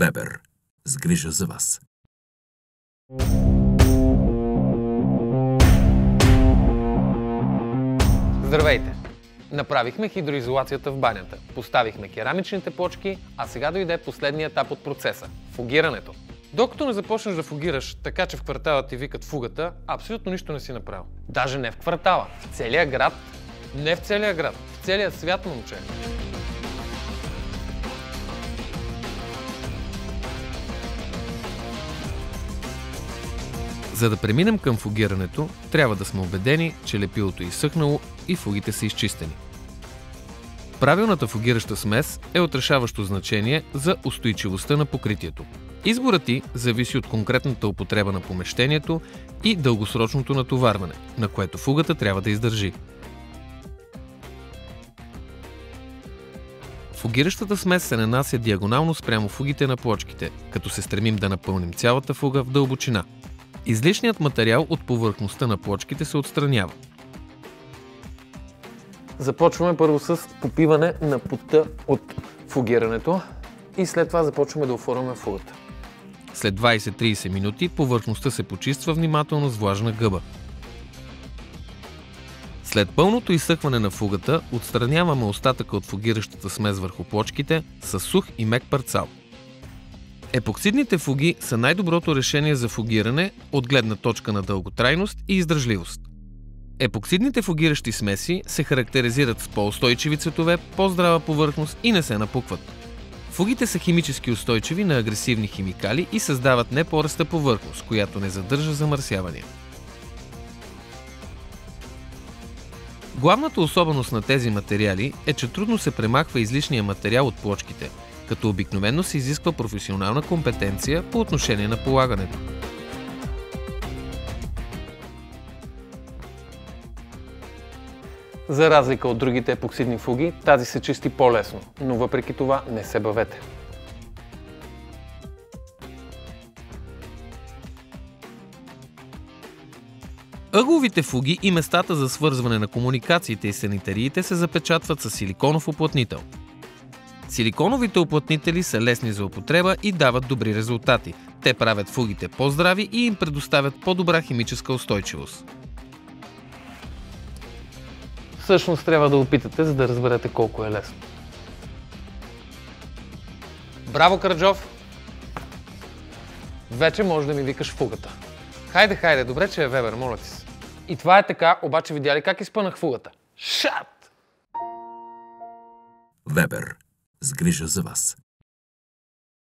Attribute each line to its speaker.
Speaker 1: Вебер. С грижа за вас.
Speaker 2: Здравейте! Направихме хидроизолацията в банята, поставихме керамичните плочки, а сега дойде последният етап от процеса – фугирането. Докато не започнеш да фугираш, така че в квартала ти викат фугата, абсолютно нищо не си направил. Даже не в квартала, в целия град. Не в целия град, в целия свят, момче. За да преминем към фугирането, трябва да сме убедени, че лепилото е изсъхнало и фугите са изчистени. Правилната фугираща смес е от решаващо значение за устойчивостта на покритието. Изборът ти зависи от конкретната употреба на помещението и дългосрочното натоварване, на което фугата трябва да издържи. Фугиращата смес се нанася диагонално спрямо фугите на плочките, като се стремим да напълним цялата фуга в дълбочина. Излишният материал от повърхността на плочките се отстранява. Започваме първо с попиване на пота от фугирането и след това започваме да оформяме фугата. След 20-30 минути повърхността се почиства внимателно с влажна гъба. След пълното изсъхване на фугата отстраняваме остатъка от фугиращата смес върху плочките с сух и мек парцал. Епоксидните фуги са най-доброто решение за фугиране от гледна точка на дълготрайност и издържливост. Епоксидните фугиращи смеси се характеризират с по-устойчиви цветове, по-здрава повърхност и не се напукват. Фугите са химически устойчиви на агресивни химикали и създават непоръста повърхност, която не задържа замърсявания. Главната особеност на тези материали е, че трудно се премахва излишния материал от плочките, като обикновено се изисква професионална компетенция по отношение на полагането. За разлика от другите епоксидни фуги, тази се чисти по-лесно, но въпреки това не се бавете. Ъгловите фуги и местата за свързване на комуникациите и санитариите се запечатват с силиконов уплътнител. Силиконовите уплътнители са лесни за употреба и дават добри резултати. Те правят фугите по-здрави и им предоставят по-добра химическа устойчивост. Всъщност трябва да опитате, за да разберете колко е лесно. Браво, Караджов! Вече можеш да ми викаш фугата. Хайде, добре, че е Вебер, моля ти се. И това е така, обаче видя ли как изпънах фугата? Шат!
Speaker 1: Вебер. С грижа за вас.